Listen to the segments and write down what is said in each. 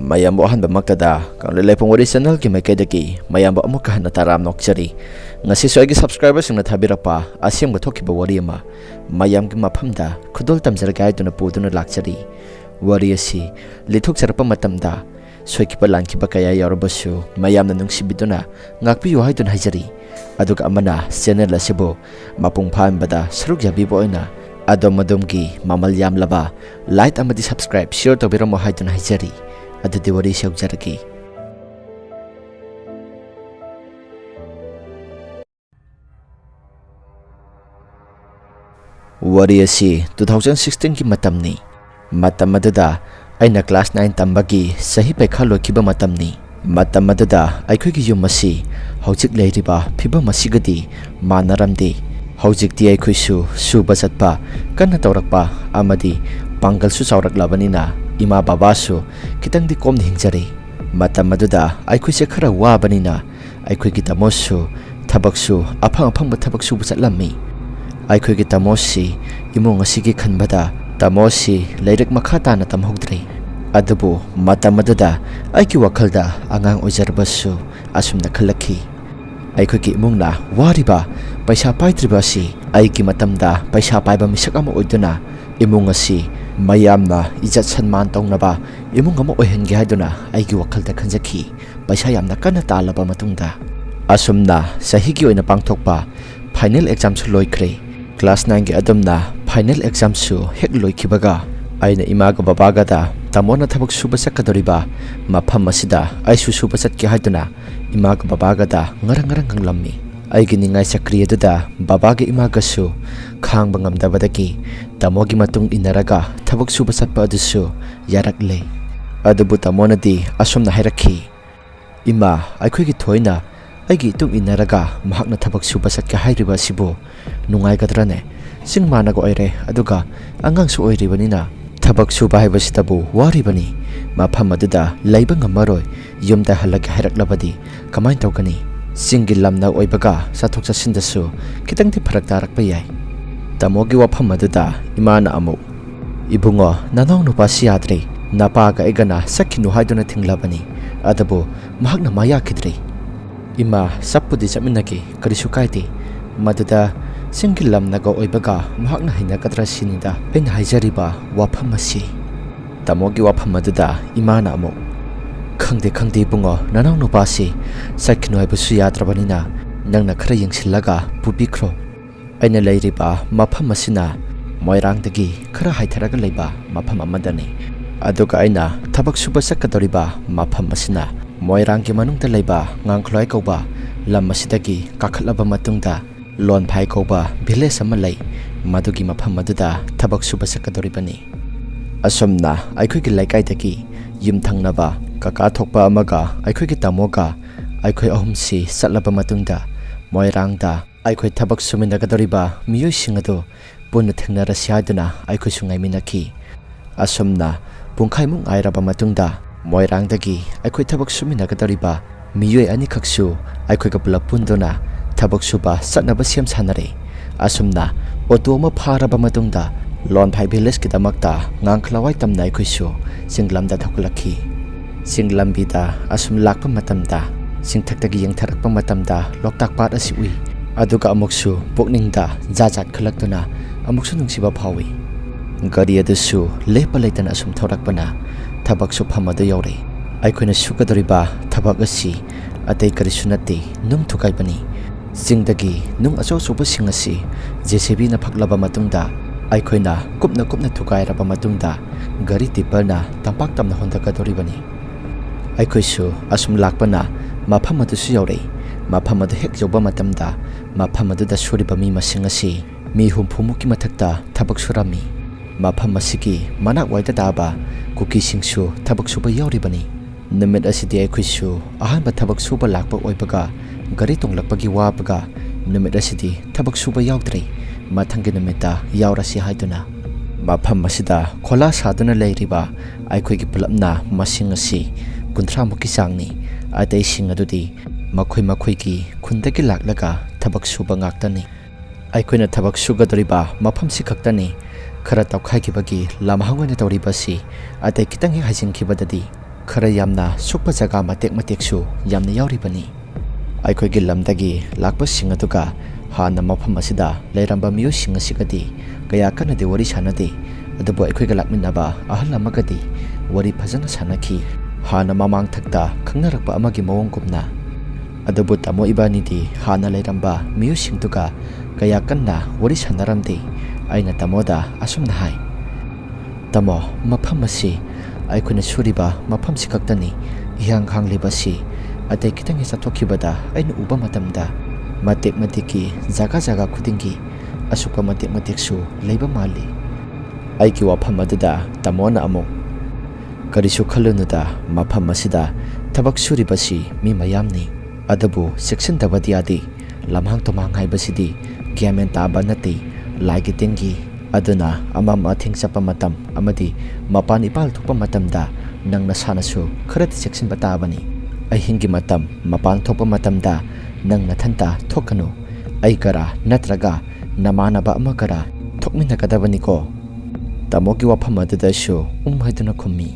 mayambo ahanba maktada kangle lepong wari channel ki maikaidaki mayambo amuka hana taram nokchari ngasi soigi subscribers singna thabirapa asemga thokiba wari ama mayamgi maphamda khudol tamjarga aiduna poduna lakchari wari asi lithok charpa matamda soikiba lankiba kaya yarabasu mayamna nungsibiduna ngakpiyo haidun haijari aduga amana channel asibo mapung phambada saruk yabibo oina adomadumgi mamal yamlaba like amadi subscribe share tobiramo haidun haijari adadi wari shaujaraki wari asi 2016 ki matamni matamadada aina class 9 tambagi sahi paikha lokiba matamni matamadada aikhogi yum asi hojik leiriba phiba masigadi manaramdi hojikti aikhoisu suba satpa kanna tawrakpa amadi pangal su chawrak labanina ima babasu kitangdi komni hingjari matamadada aikhoise khara wabanina aikhogi tamosu thabaksu aphang thabaksu busatlammi aikhogi tamosi imong asigi khanbada tamosi leirak makhata na tamhogdri adubu matamadada aiki wakhalda angang ojarbasu asumna khalaki aikhogi imongna wariba paisa paitribasi aiki matamda paisa paiba misak ama oiduna imong asi mayamna ijat sanman tongnaba imong ama ohengi haiduna aiki wakhalda khanjaki paisa yamna kana talaba matungda asumna sahigi oina pangthokpa final exam su loikre class 9 ge adamna final exam su hek loikibaga aina imaga babaga da tamona thabak suba sakadoriba mapham asida aisu suba satki haiduna imaga babaga da ngarang nglammi aigi ningai sakriya da babaga imaga su khang bangam dabadaki tamogi matung inaraga thabak suba satpa adusu yarakle adubu tamona di asumna hairakhi ima aikhoigi thoina aigi tung inaraga mahakna thabak suba satki hairiba sibo nungai gadrane singmana go oire aduga angang su oiribanina thabak suba haibasitabu waribani mapham aduda leiba ngamaroi yumda halak hairaklabadi kamai tawkani singi lamna oibaga sathok sasindasu kitangti pharak tarakpa yai tamogi wapham aduda imana amu ibungo nanong nupa siadre napaga egana sakhinu haiduna thinglabani adabu mahakna maya khidri ima sapudi chaminaki karisu kaiti maduda singilam naga oibaga mahakna hina katra sinida aina haijariba wapham asi tamogi wapham aduda imana amo khangde bungo nanang nupasi sakhinu haibasu yadrabanina nangna khara yengsillaga pubikhro aina leiriba mapham asina moirangdagi khara haitharaga leiba mapham amadani aduga aina thabak suba sakadoriba mapham asina moirangki manungta leiba ngangkhloi kauba lam asidagi kakhatlaba matungda lon phai kauba village ama lei madugi mapham aduda thabak suba sakadoribani asomna aikhoigi laikai dagi yumthangnaba kaka thokpa amaga aikhoigi tamoga aikhoi ahumsi satlaba matungda moirangda aikhoi thabak suminagadoriba miyoi singado punna thengnara siaduna aikhoi sungai minaki asomna pungkhaimung airaba matungda moirangdagi aikhoi thabak suminagadoriba miyoi ani khaksu aikhoi kapula pundona thabak suba satnaba siam sanare asumna otoma pharaba matungda lon phai village kidamakta ngangkhlawai tamnai khoisu singlamda thokulakhi singlambida asum lakpa matamda singthaktagi yengtharakpa matamda loktak pat asi ui aduga amuksu pokningda jajat khalaktuna amuksu nungsiba phawi gari adusu lepa leitana asum thorakpana thabak su phamada yore aikhoina sukadoriba thabak asi atei karisunati nung thukai bani singdagi nung aso suba singasi JCB na phaklaba matungda aikhoina kupna thukai raba matungda gari tipana tampak tamna hondaka doribani aikhoisu asum lakpana mapham adusu yore mapham adu hek joba matamda mapham adu da suriba mi masingasi mi humphumuki mathakta thabak surami mapham asigi manak waida daba kuki singsu thabak suba yoribani namit asidi aikhoisu ahanba thabak suba lakpa oibaga gari tonglakpagi wabaga namit asidi thabak suba yaudri mathangi namita yaurasi haiduna mapham asida khola saduna leiriba aikhoigi pulapna masing asi 30 muki sangni atei sing adudi makhoi ki khundagi laklaga thabak suba ngaktani aikhoina thabak sugadoriba mapham si khaktani khara tawkhai ki bagi lamhangone tawri basi atei kitang hi hajing ki badadi khara yamna sukpa jaga matek mateksu yamna yauribani aikhoigi lamdagi lakpa sing aduga hana mafam asida leiramba miyo sing asigadi kaya kanade wari sanade adubu aikhoiga lakminaba ahal amagadi wari phajana sanaki hana mamang thakta khangnarakpa amagi mawongkumna adubu tamo ibanidi hana leiramba miyo singtuga kaya kanna wari sanaramde aina tamoda asumna hai tamo mafam asi aikhoina suriba mafam sikaktani ihang khangliba si atai kitangi sathokibada aina uba matamda matek mateki jaga khudingi asuka matek mateksu leiba mali aiki wafam aduda tamona amuk karisu khalunuda mafam asida thabak suribasi mi mayamni adabu section dabadi adi lamhang tomang haibasidi gyamen taba nati laigi tengi aduna amam athing chapa matam amadi mapan ipal thokpa matamda nangna sanasu kharati section batabani ahingi matam mapan thokpa matamda nangna thanta thokanu aikara natraga namanaba amakara thokmina kadabani ko tamogi wafam adudashu haiduna khummi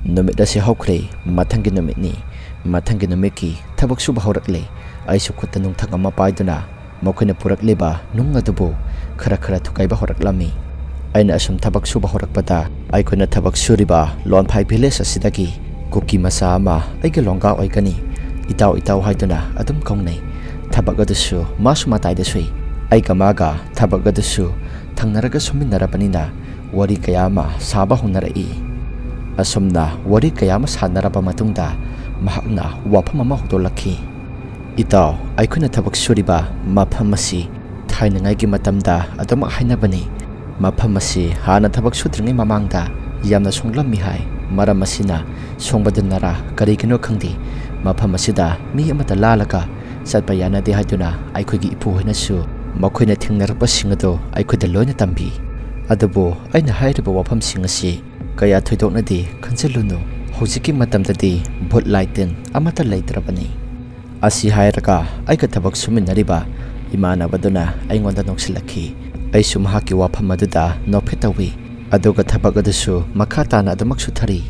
numit asi hokre mathangi numitni mathangi numiki thabak suba horakle aisu khutta nungthak ama paiduna mokhina purakleba nung adubu khara thukaiba horaklami aina asum thabak suba horakpada aikhoina thabak suriba lon phai village asidagi kuki masa ama aige longa oikani itaw haiduna adum kaungnai thabak adusu masuma taidasui aikamaga thabak adusu thangnaraga suminarabanina wari kayama saba hunarai asumna wari kayama sanaraba matungda mahakna wafam ama hudolakhi itaw aikhoina thabak suriba mafam asi thainangai matamda adum hainabani mafam asi hana thabak sudringai mamangda yamna songlammi hai maram asina songbadunara karigino khangdi mafam asida mi amata lalaka satpa yanade haiduna aikhoigi ipu hoinasu makhoina thingnarpa singado aikhoida loina tambi adubu aina hairiba wafam singasi kaya thoidoknadi khanjalunu hojiki matamdadi bhut laiten amata leitrabani asi hairaga aika thabak suminariba imana baduna aingonda noksilakhi aisu mahaki wafam aduda nofetawi aduga thabak adusu makhatana adumak suthari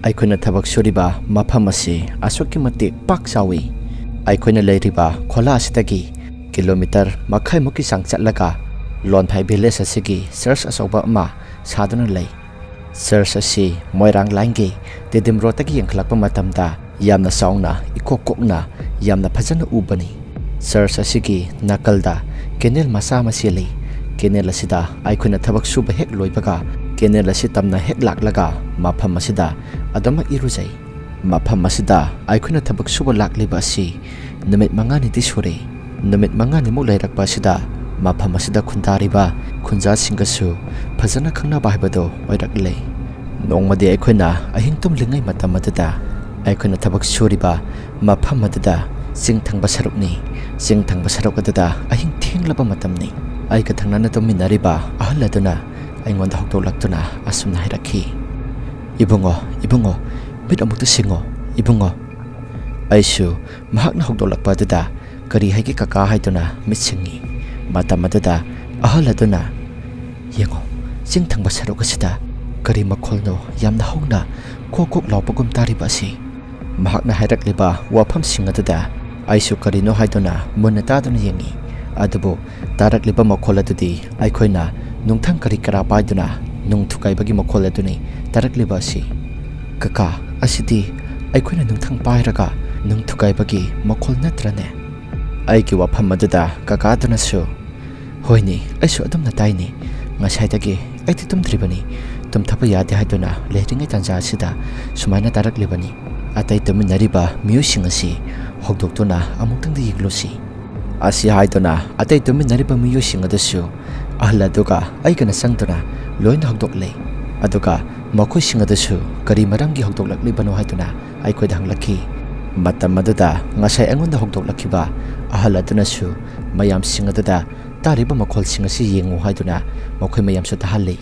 aikhoina thabak suriba mafam asi asokki mate pak chawi aikhoina leiriba khola asitagi kilometer makhai muki sang chatlaga lonphai village asigi church asoba ma saduna lei church asi moirang lainge dedim rotagi yangkhlakpa matamda yamna saungna ikokokna yamna phajana ubani church asigi nakalda kenel masa masili kenel asida aikhoina thabak suba hek loibaga kenel asi tamna hek laklaga mafam asida adama irujai mafam asida aikhoina thabak suba lakliba asi numit mangani ti sure numit mangani mu lairakpa asida mafam asida khundariba khunja singasu phajana khangna bahibado oirakle nongmadi aikhoina ahing tumlingai matam aduda aikhoina thabak suriba mafam aduda singthangba sarukni singthangba saruk aduda ahing thenglaba matamni aika thangnana tuminariba ahal aduna aingonda hokdolaktuna asumna hairakhi ibungo mit amukta singo ibungo aisu mahakna hokdolakpa aduda kari haigi kaka haiduna mitsingi matam aduda ahal aduna yengo singthangba saruk asida kari makholno yamna hongna kokok laupagum tariba asi mahakna hairakliba wafam singaduda aisu karino haiduna munna taduna yengi adubu tarakliba makhol adudi aikhoina nungthang kari kara paiduna nungthukaibagi makhol aduni tarakliba asi kaka asidi aikhoina nungthang pairaga nungthukaibagi makhol natrane aiki wafam aduda kaka aduna su hoini aisu adumna taini ngasaidagi aiti tumdribani tumthapa yade haiduna lehringai tanja asida sumaina taraklibani atai tuminariba miyusing asi hokdoktuna amuktangda yiglosi asi haiduna atai tuminariba miyusing adasu ahla duga aigana sangtuna loina hokdokle aduga makhoi sing adasu kari marangi hokdoklaklibano haiduna aikhoida hanglakhi matam aduda ngasai angonda hokdoklakiba ahal adunasu mayam sing aduda tariba makhol sing asi yengu haiduna makhoi mayam su tahalli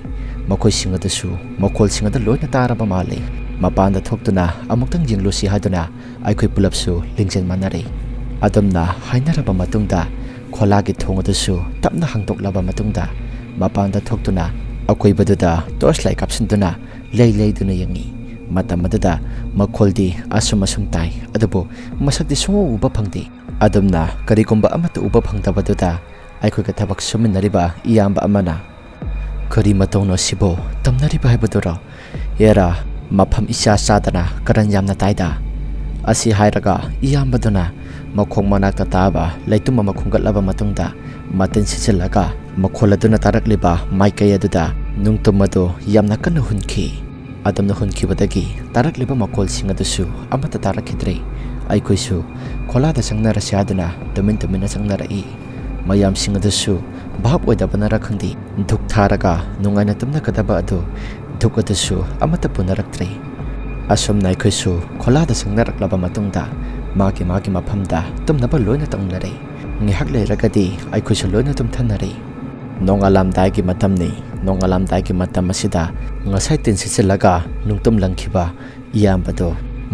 makhoi sing adasu makhol sing ada loina taraba male mapanda thoktuna amuktang jinglusi haiduna aikhoi pulapsu lingjen manare adamna hainaraba matungda kholagi thongadasu tapna hangtoklaba matungda mapanda thoktuna akoi baduda torchlight kapsinduna leiduna yangi Matam adada makhol di asum tai adubu masak di sungu uba phangdi adumna karigumba amata uba phangtabaduda aikhoi ka thabak suminariba iyamba amana kari matongno sibo tamnariba haibadura era mafam isha sadana karan yamna taida asi hairaga iyambaduna makhong manakta taba leitum ama khungatlaba matungda matin sichilaga makholaduna tarakliba maikai aduda nungtumado yamna kana hunki adamna hunkibadagi tarakliba makhol singadusu amata tarakhidre aikhoi kholada sangnara siaduna damin sangnarai mayam singadusu bhab oidabana rakhandi duk tharaga nungaina tumna kadaba adu duk adasu amata punaraktre asum naikhoi kholada sangnaraklaba matungda magi maphamda tumnaba loina tonglare ngihak leiragadi aikhoi loina tumthanare nongalam daigi matamni nongalam daigi matam asida ngasai tin sichilaga nungtum langkhiba iyambado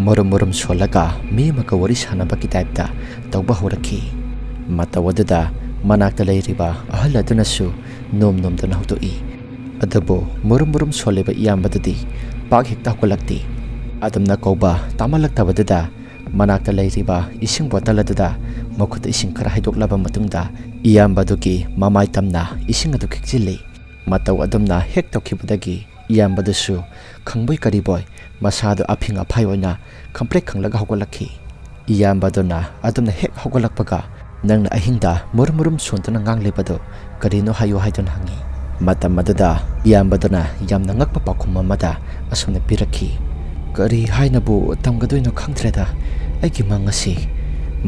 morom solaga mi maka wari sanaba ki type tawba horakhi matawadada manakta leiriba ahal adunasu nom dana hutoi adabo morom soleba iyambadadi pak hekta kolakti adamna koba tamalaktabadada manakta leiriba ising bottle adada makhuta ising khara haidoklaba matungda iyambaduki mamai tamna ising adu khikjili mataw adamna hek tokhibadagi iyambadusu khangboi kariboy masado aphinga phaiona complete khanglaga hogolakhi iyambaduna adamna hek hogolakpaga nangna ahingda murum sontana nganglebado karino hayo haidon hangi matam madada iyambaduna yamna ngakpa pakhum amada asumna pirakhi kari hainabu tamgadoino khangtreda aigi mangasi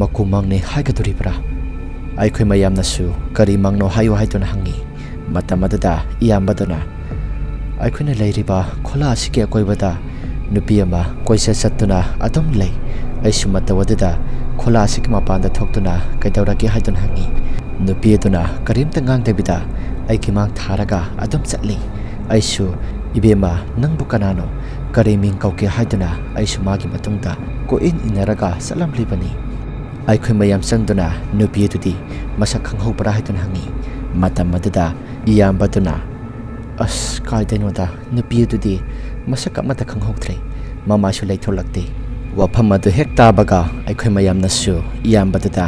makumangne haigaduribra aikhoi mayamnasu kari mangno hayo haidon hangi matam madada iyambaduna aikhoi leiriba khola asike koibada nupi ama koisa satuna adom lei aisu matawadada khola asik mapanda thoktuna kaidawraki haidon hangi nupi aduna karimta ngangdebida aiki mang tharaga adom chatli aisu ibema nangbu kanano kariming kauke haiduna aisu magi matungda ko inaraga salam libani aikhoi mayam sangduna nupi adudi masak khanghau para haidon hangi matam madada iyambaduna as kaidenoda nupi adudi masak amata khanghautre mama su leitholakte wafam adu hekta baga aikhoi mayam nasu iyambadada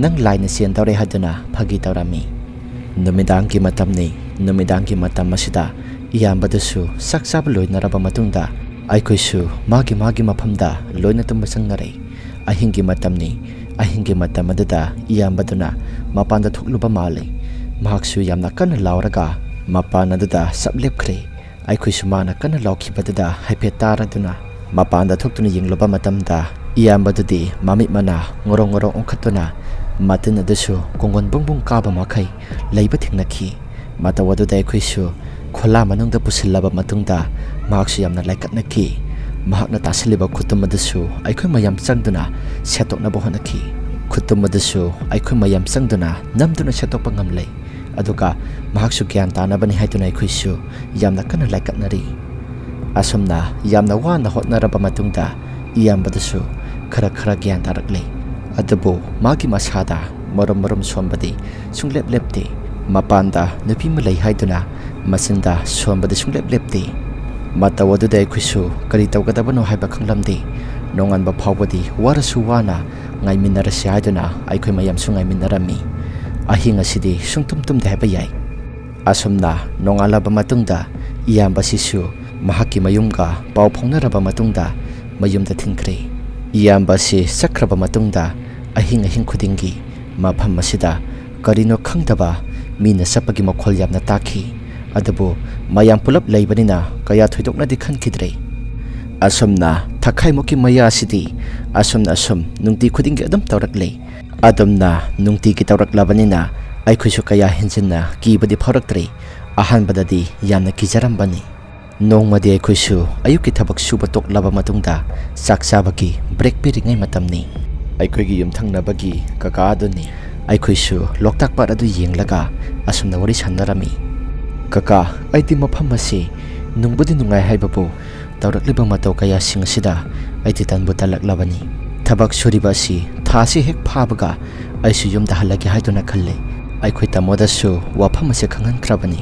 nang laina sian tawre haduna phagi tawrami numidang ki matam masida iyambadasu saksab loinaraba matungda aikhoi magi maphamda loina tum sangnare ahingi matam adada iyambaduna mapanda thokluba male mahaksu yamna kana lauraga mapana adada sablepkhre aikhoi mana kana laukhibadada haipetaraduna mapanda thoktuna yingloba matamda iyambadudi mami mana ngorong onkhatuna matin adasu kongon bungbung kaba makai leiba thingnakhi matawadudai khoisu khola manungda pusilaba matungda mahaksu yamna laikatnakhi mahakna tasiliba khutum adasu aikhoi mayam changduna setokna bohonakhi khutum adasu aikhoi mayam changduna namduna setokpa ngamlei aduga mahaksu gyan tanabani haituna khoisu yamna kana laikatnari asumna yamna wana hotnaraba matungda iyambadasu khara gyan tarakle adabo magi masada morom sombadi sungleplepte mapanda nupi malai haiduna masinda sombadi sungleplepte matawaduda khusu kari tawgadabano haiba khanglamdi nonganba phawbadi warasu wana ngaiminarasi haiduna aikhoi mayam sungaiminarami ahinga sidi sungtumtum dehba yai asumna nongalaba matungda iyambasisu mahaki mayumga pau phongnaraba matungda mayumda thingkre iyambasi sakraba matungda ahing khudingi mafam masida karino khangdaba mina sapagi makhol yamna takhi adabu mayam pulap leibanina kaya thoidokna di khankidre asumna thakai moki maya sidi asum nungti khudingi adam tawrakle adamna nungti ki tawraklabanina aikhusu kaya hinjinna kibadi phoraktre ahan badadi yamna kijarambani nongmadi aikhusu ayuki thabak suba toklaba matungda saksabaki break piringai matamni aikhoigi yumthangnabagi kaka aduni aikhoisu loktak par adu yenglaga asumna wari sandarami kaka aiti mafam asi nungbudi nungai haibabu tawrakliba mataw kaya singsida aiti tanbu talaklabani thabak suriba si thasi hek phabaga aisu yumda halagi haiduna khalle aikhoi tamodasu wafam ase khangan krabani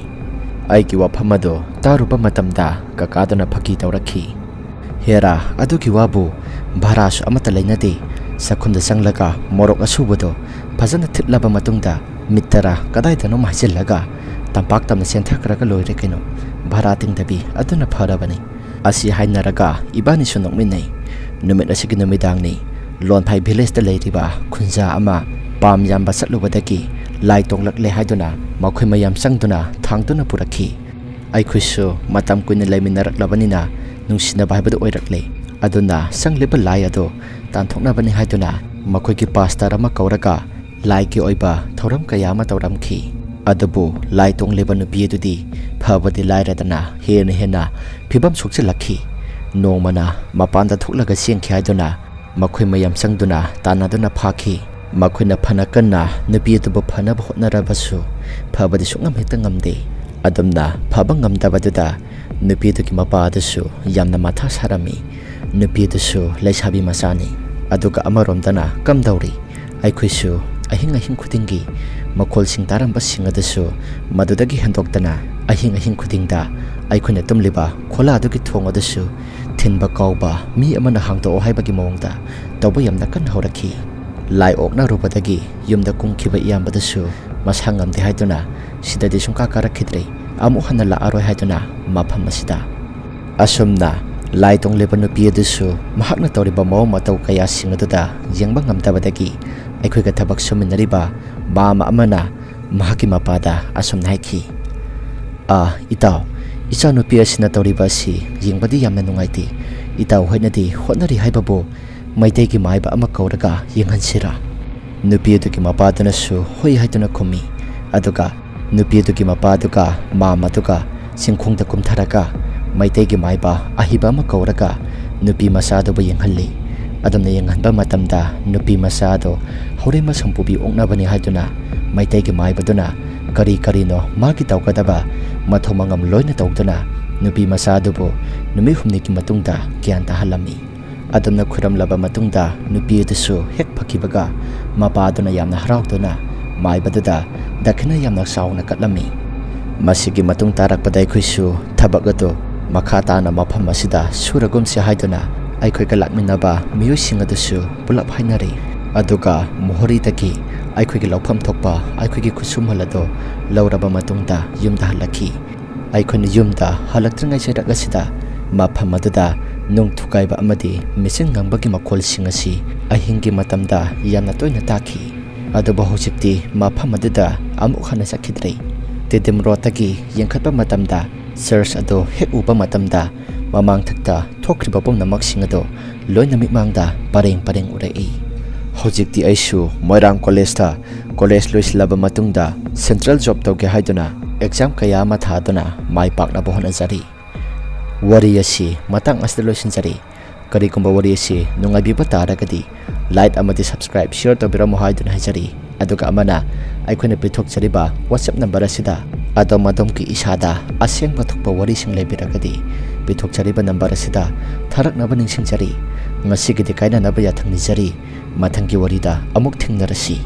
aiki wafam ado taruba matamda kaka aduna phaki tawrakhi ꯍꯦꯔꯥ ꯑꯗꯨꯒꯤ ꯋꯥꯕꯨ ꯚꯥꯔꯥꯁꯨ ꯑꯃꯠꯇ ꯂꯩꯅꯗꯦ ꯁꯈꯨꯟꯗ ꯆꯪꯂꯒ ꯃꯣꯔꯣꯛ ꯑꯁꯨꯕꯗꯣ ꯐꯖꯅ ꯊꯤꯠꯂꯕ ꯃꯇꯨꯡꯗ ꯃꯤꯠꯇꯔꯥ ꯀꯗꯥꯏꯗꯅꯣꯝ ꯍꯩꯖꯤꯜꯂꯒ ꯇꯝꯄꯥꯛ ꯇꯝꯅ ꯆꯦꯟꯊꯈ꯭ꯔꯒ ꯂꯣꯏꯔꯦ ꯀꯩꯅꯣ ꯚꯥꯔꯥ ꯇꯤꯡꯗꯕꯤ ꯑꯗꯨꯅ ꯐꯔꯕꯅꯤ ꯑꯁꯤ ꯍꯥꯏꯅꯔꯒ ꯏꯕꯥꯅꯤꯁꯨ ꯅꯣꯛꯃꯤꯟꯅꯩ ꯅꯨꯃꯤꯠ ꯑꯁꯤꯒꯤ ꯅꯨꯃꯤꯗꯥꯡꯅꯤ ꯂꯣꯟꯐꯥꯏ ꯚꯤꯂꯦꯖꯇ ꯂꯩꯔꯤꯕ ꯈꯨꯟꯖꯥ ꯑꯃ ꯄꯥꯝ ꯌꯥꯝꯕ ꯆꯠꯂꯨꯕꯗꯒꯤ ꯂꯥꯏ ꯇꯣꯡꯂꯛꯂꯦ ꯍꯥꯏꯗꯨꯅ ꯃꯈꯣꯏ ꯃꯌꯥꯝ ꯆꯪꯗꯨꯅ ꯊꯥꯡꯗꯨꯅ ꯄꯨꯔꯛꯈꯤ ꯑꯩꯈꯣꯏꯁꯨ ꯃꯇꯝ ꯀꯨꯏꯅ ꯂꯩꯃꯤꯟꯅꯔꯛꯂꯕꯅꯤꯅ ꯅꯨꯡꯁꯤꯅꯕ ꯍꯥꯏꯕꯗꯨ ꯑꯣꯏꯔꯛꯂꯦ ꯑꯗꯨꯅ ꯆꯪꯂꯤꯕ ꯂꯥꯏ ꯑꯗꯨ ꯇꯥꯟꯊꯣꯛꯅꯕꯅꯤ ꯍꯥꯏꯗꯨꯅ ꯃꯈꯣꯏꯒꯤ ꯄꯥꯁꯇꯔ ꯑꯃ ꯀꯧꯔꯒ ꯂꯥꯏꯒꯤ ꯑꯣꯏꯕ ꯊꯧꯔꯝ ꯀꯌꯥ ꯑꯃ ꯇꯧꯔꯝꯈꯤ ꯑꯗꯨꯕꯨ ꯂꯥꯏ ꯇꯣꯡꯂꯤꯕ ꯅꯨꯄꯤ ꯑꯗꯨꯗꯤ ꯐꯕꯗꯤ ꯂꯥꯏꯔꯗꯅ ꯍꯦꯟꯅ ꯐꯤꯕꯝ ꯁꯣꯛꯆꯤꯜꯂꯛꯈꯤ ꯅꯣꯡꯃꯅ ꯃꯄꯥꯟꯗ ꯊꯣꯛꯂꯒ ꯆꯦꯟꯈꯤ ꯍꯥꯏꯗꯨꯅ ꯃꯈꯣꯏ ꯃꯌꯥꯝ ꯆꯪꯗꯨꯅ ꯇꯥꯟꯅꯗꯨꯅ ꯐꯥꯈꯤ ꯃꯈꯣꯏꯅ ꯐꯅ ꯀꯟꯅ ꯅꯨꯄꯤ ꯑꯗꯨꯕꯨ ꯐꯅꯕ ꯍꯣꯠꯅꯔꯕꯁꯨ ꯐꯕꯗꯤ ꯁꯨꯡꯉꯝ ꯍꯦꯛꯇ ꯉꯝꯗꯦ ꯑꯗꯨꯝꯅ ꯐꯕ ꯉꯝꯗꯕꯗꯨꯗ ꯅꯨꯄꯤ ꯑꯗꯨꯒꯤ ꯃꯄꯥ ꯑꯗꯨꯁꯨ ꯌꯥꯝꯅ ꯃꯊꯥ ꯁꯥꯔꯝꯃꯤ ꯅꯨꯄꯤ ꯑꯗꯨꯁꯨ ꯂꯩꯁꯥꯕꯤ ꯃꯆꯥꯅꯤ ꯑꯗꯨꯒ ꯑꯃꯔꯣꯝꯗꯅ ꯀꯝꯗꯧꯔꯤ ꯑꯩꯈꯣꯏꯁꯨ ꯑꯍꯤꯡ ꯈꯨꯗꯤꯡꯒꯤ ꯃꯈꯣꯜꯁꯤꯡ ꯇꯥꯔꯝꯕꯁꯤꯡ ꯑꯗꯨꯁꯨ ꯃꯗꯨꯗꯒꯤ ꯍꯦꯟꯗꯣꯛꯇꯅ ꯑꯍꯤꯡ ꯈꯨꯗꯤꯡꯗ ꯑꯩꯈꯣꯏꯅ ꯇꯨꯝꯂꯤꯕ ꯈꯣꯂꯥꯗꯨꯒꯤ ꯊꯣꯡ ꯑꯗꯨꯁꯨ ꯊꯤꯟꯕ ꯀꯥꯎꯕ ꯃꯤ ꯑꯃꯅ ꯍꯥꯡꯗꯣꯛꯑꯣ ꯍꯥꯏꯕꯒꯤ ꯃꯑꯣꯡꯗ ꯇꯧꯕ ꯌꯥꯝꯅ ꯀꯟꯅ ꯍꯧꯔꯛꯈꯤ ꯂꯥꯏ ꯑꯣꯛꯅꯔꯨꯕꯗꯒꯤ ꯌꯨꯝꯗ ꯀꯨꯝꯈꯤꯕ ꯏꯌꯥꯝꯕꯗꯨꯁꯨ ꯃꯁꯥ ꯉꯝꯗꯦ ꯍꯥꯏꯗꯨꯅ ꯁꯤꯗꯗꯤ ꯁꯨꯡꯀꯥ ꯀꯥꯔꯛꯈꯤꯗ꯭ꯔꯦ ꯑꯃꯨꯛ ꯍꯟꯅ ꯂꯥꯛꯑꯔꯣꯏ ꯍꯥꯏꯗꯨꯅ ꯃꯐꯝ ꯑꯁꯤꯗ ꯑꯁꯨꯝꯅ ꯂꯥꯏ ꯇꯣꯡꯂꯤꯕ ꯅꯨꯄꯤ ꯑꯗꯨꯁꯨ ꯃꯍꯥꯛꯅ ꯇꯧꯔꯤꯕ ꯃꯑꯣꯡ ꯃꯇꯧ ꯀꯌꯥꯁꯤꯡ ꯑꯗꯨꯗ ꯌꯦꯡꯕ ꯉꯝꯗꯕꯗꯒꯤ ꯑꯩꯈꯣꯏꯒ ꯊꯕꯛ ꯁꯨꯃꯤꯟꯅꯔꯤꯕ ꯃꯥꯃ ꯑꯃꯅ ꯃꯍꯥꯛꯀꯤ ꯃꯄꯥꯗ ꯑꯁꯨꯝꯅ ꯍꯥꯏꯈꯤ ꯏꯇꯥꯎ ꯏꯆꯥꯅꯨꯄꯤ ꯑꯁꯤꯅ ꯇꯧꯔꯤꯕ ꯑꯁꯤ ꯌꯦꯡꯕꯗꯤ ꯌꯥꯝꯅ ꯅꯨꯡꯉꯥꯏꯇꯦ ꯏꯇꯥꯎ ꯍꯣꯏꯅꯗꯤ ꯍꯣꯠꯅꯔꯤ ꯍꯥꯏꯕꯕꯨ ꯃꯩꯇꯩꯒꯤ ꯃꯥꯏꯕ ꯑꯃ ꯀꯧꯔꯒ ꯌꯦꯡꯍꯟꯁꯤꯔꯥ ꯅꯨꯄꯤ ꯑꯗꯨꯒꯤ ꯃꯄꯥꯗꯨꯅꯁꯨ ꯍꯣꯏ ꯍꯥꯏꯗꯨꯅ ꯈꯨꯝꯃꯤ ꯑꯗꯨꯒ ꯅꯨꯄꯤ ꯑꯗꯨꯒꯤ ꯃꯄꯥꯗꯨꯒ ꯃꯥꯃꯗꯨꯒ ꯆꯤꯡꯈꯣꯡꯗ ꯀꯨꯝꯊꯔꯒ ꯃꯩꯇꯩꯒꯤ ꯃꯥꯏꯕ ꯑꯍꯤꯕ ꯑꯃ ꯀꯧꯔꯒ ꯅꯨꯄꯤ ꯃꯆꯥꯗꯨꯕꯨ ꯌꯦꯡꯍꯜꯂꯤ ꯑꯗꯨꯝꯅ ꯌꯦꯡꯍꯟꯕ ꯃꯇꯝꯗ ꯅꯨꯄꯤ ꯃꯆꯥꯗꯣ ꯍꯧꯔꯦꯟ ꯃꯁꯝ ꯄꯨꯕꯤ ꯑꯣꯛꯅꯕꯅꯤ ꯍꯥꯏꯗꯨꯅ ꯃꯩꯇꯩꯒꯤ ꯃꯥꯏꯕꯗꯨꯅ ꯀꯔꯤꯅꯣ ꯃꯥꯒꯤ ꯇꯧꯒꯗꯕ ꯃꯊꯧ ꯃꯉꯝ ꯂꯣꯏꯅ ꯇꯧꯗꯨꯅ ꯅꯨꯄꯤ ꯃꯆꯥꯗꯨꯕꯨ ꯅꯨꯃꯤꯠ ꯍꯨꯝꯅꯤꯒꯤ ꯃꯇꯨꯡꯗ ꯒ꯭ꯌꯥꯟ ꯇꯥꯍꯜꯂꯝꯃꯤ ꯑꯗꯨꯝꯅ ꯈꯨꯔꯝꯂꯕ ꯃꯇꯨꯡꯗ ꯅꯨꯄꯤ ꯑꯗꯨꯁꯨ ꯍꯦꯛ ꯐꯈꯤꯕꯒ ꯃꯄꯥꯗꯨꯅ ꯌꯥꯝꯅ ꯍꯔꯥꯎꯗꯨꯅ ꯃꯥꯏꯕꯗꯨꯗ ꯗꯈꯤꯅ ꯌꯥꯝꯅ ꯆꯥꯎꯅ ꯀꯠꯂꯝꯃꯤ ꯃꯁꯤꯒꯤ ꯃꯇꯨꯡ ꯇꯥꯔꯛꯄꯗ ꯑꯩꯈꯣꯏꯁꯨ ꯊꯕꯛ ꯑꯗꯨ ꯃꯈꯥ ꯇꯥꯅ ꯃꯐꯝ ꯑꯁꯤꯗ ꯁꯨꯔꯒꯨꯝꯁꯤ ꯍꯥꯏꯗꯨꯅ ꯑꯩꯈꯣꯏꯒ ꯂꯥꯛꯃꯤꯟꯅꯕ ꯃꯤꯑꯣꯏꯁꯤꯡ ꯑꯗꯨꯁꯨ ꯄꯨꯂꯞ ꯍꯥꯏꯅꯔꯤ ꯑꯗꯨꯒ ꯃꯣꯍꯣꯔꯤꯗꯒꯤ ꯑꯩꯈꯣꯏꯒꯤ ꯂꯧꯐꯝ ꯊꯣꯛꯄ ꯑꯩꯈꯣꯏꯒꯤ ꯈꯨꯠꯁꯨꯃꯜ ꯑꯗꯨ ꯂꯧꯔꯕ ꯃꯇꯨꯡꯗ ꯌꯨꯝꯗ ꯍꯜꯂꯛꯈꯤ ꯑꯩꯈꯣꯏꯅ ꯌꯨꯝꯗ ꯍꯜꯂꯛꯇ꯭ꯔꯤꯉꯩ ꯆꯩꯔꯛ ꯑꯁꯤꯗ ꯃꯐꯝ ꯑꯗꯨꯗ ꯅꯨꯡ ꯊꯨꯒꯥꯏꯕ ꯑꯃꯗꯤ ꯃꯦꯆꯤꯟ ꯉꯪꯕꯒꯤ ꯃꯈꯣꯜꯁꯤꯡ ꯑꯁꯤ ꯑꯍꯤꯡꯒꯤ ꯃꯇꯝꯗ ꯌꯥꯝꯅ ꯇꯣꯏꯅ ꯇꯥꯈꯤ ꯑꯗꯨꯕꯨ ꯍꯧꯖꯤꯛꯇꯤ ꯃꯐꯝ ꯑꯗꯨꯗ ꯑꯃꯨꯛ ꯍꯟꯅ ꯆꯠꯈꯤꯗ꯭ꯔꯦ ꯇꯤꯗꯤꯝ ꯔꯣꯗꯇꯒꯤ ꯌꯦꯡꯈꯠꯄ ꯃꯇꯝꯗ ꯆꯔꯆ ꯑꯗꯨ ꯍꯦꯛ ꯎꯕ ꯃꯇꯝꯗ ꯃꯃꯥꯡꯊꯛꯇ ꯊꯣꯛꯈ꯭ꯔꯤꯕ ꯄꯨꯝꯅꯃꯛꯁꯤꯡ ꯑꯗꯨ ꯂꯣꯏꯅ ꯃꯤꯠꯃꯥꯡꯗ ꯄꯔꯦꯡ ꯎꯔꯛꯏ ꯍꯧꯖꯤꯛꯇꯤ ꯑꯩꯁꯨ ꯃꯣꯏꯔꯥꯡ ꯀꯣꯂꯦꯖꯇ ꯀꯣꯂꯦꯖ ꯂꯣꯏꯁꯤꯜꯂꯕ ꯃꯇꯨꯡꯗ ꯁꯦꯟꯇ꯭ꯔꯦꯜ ꯖꯣꯕ ꯇꯧꯒꯦ ꯍꯥꯏꯗꯨꯅ ꯑꯦꯛꯖꯥꯝ ꯀꯌా ꯑꯃ ꯊꯥꯗꯨꯅ ꯃꯥꯏ ꯄꯥꯛꯅꯕ ꯍꯣꯠꯅꯖꯔꯤ ꯋꯥꯔꯤ ꯑꯁꯤ ꯃꯇꯥꯡ ꯑꯁꯤꯗ ꯂꯣꯏꯁꯤꯟꯖꯔꯤ ꯀꯔꯤꯒꯨꯝꯕ ꯋꯥꯔꯤ ꯑꯁꯤ ꯅꯨꯡꯉꯥꯏꯕꯤꯕ ꯇꯥꯔꯒꯗꯤ ꯂꯥꯏꯛ ꯑꯃꯗꯤ ꯁꯕꯁꯀ꯭ꯔꯥꯏꯕ ꯁꯤꯌꯔ ꯇꯧꯕꯤꯔꯝꯃꯨ ꯍꯥꯏꯗꯨꯅ ꯍꯥꯏꯖꯔꯤ ꯑꯗꯨꯒ ꯑꯃꯅ ꯑꯩꯈꯣꯏꯅ ꯄꯤꯊꯣꯛꯆꯔꯤꯕ WhatsApp ꯅꯝꯕꯔ ꯑꯁꯤꯗ ꯑꯗꯣꯝꯒꯤ ꯏꯁꯥꯗ ꯑꯁꯦꯡꯕ ꯊꯣꯛꯄ ꯋꯥꯔꯤꯁꯤꯡ ꯂꯩꯕꯤꯔꯒꯗꯤ ꯄꯤꯊꯣꯛꯆꯔꯤꯕ ꯅꯝꯕꯔ ꯑꯁꯤꯗ ꯊꯥꯔꯛꯅꯕ ꯅꯤꯡꯁꯤꯡꯖꯔꯤ ꯉꯁꯤꯒꯤꯗꯤ ꯀꯥꯏꯅꯅꯕ ꯌꯥꯊꯪ ꯅꯤꯖꯔꯤ ꯃꯊꯪꯒꯤ ꯋꯥꯔꯤꯗ ꯑꯃꯨꯛ ꯊꯦꯡꯅꯔꯁꯤ